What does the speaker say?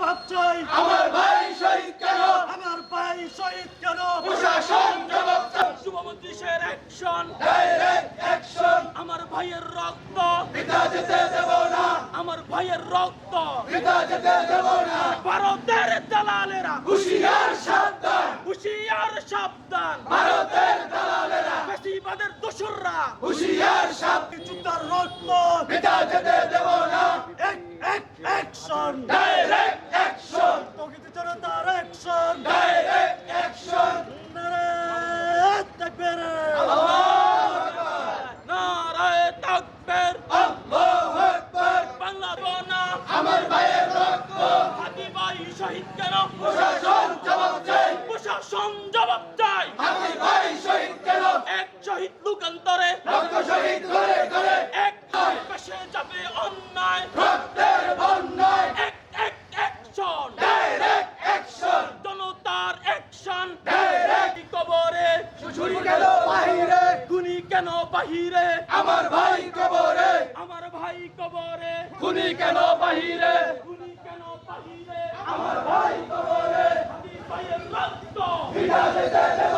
জবাব চাই। আমার ভাই শহীদ কেন? আমার ভাই শহীদ কেন? প্রশাসন জবাব চাই। যুবমন্ত্রী শের অ্যাকশন, ডাইরেক্ট অ্যাকশন। আমার ভাইয়ের রক্ত বৃথা যেতে দেব না, আমার ভাইয়ের রক্ত বৃথা যেতে দেব না। ভারতের দালালেরা হুঁশিয়ার সাবধান, হুঁশিয়ার সাবধান, ভারতের দালালেরা ফ্যাসিবাদের দোসররা হুঁশিয়ার সাবধান। যুদ্ধার রক্ত বৃথা যেতে দেব না, অ্যাকশন, ডাইরেক্ট অ্যাকশন, তৌহিদি জনতার অ্যাকশন, ডাইরেক্ট অ্যাকশন। নারায়ে তাকবীর, নারায়ে তাকবীর, আল্লাহু আকবার। বাংলা বনা আমার ভাইয়ের রক্ত, হাতি ভাই শহীদ কেন? প্রশাসন জবাব চাই। প্রশাসন জবাব চাই। আমার ভাই শহীদ কেন? এক শহীদ যুগান্তরে রক্ত শহীদ করে করে এক পেশে যাবে অন্যায়। রক্তের বন্যায় অ্যাকশন, ডাইরেক্ট অ্যাকশন, জনতার অ্যাকশন। ডাইরেক্ট। কবরে ছুরি কেন বাহিরে? খুনি কেন বাহিরে? আমার ভাই কবরে, আমার ভাই কবরে খুনি কেন বাহিরে? খুনি কেন বাহিরে? আমার ভাই কবরে, হাতি ভাইয়ের রক্ত বৃথা যেতে দেব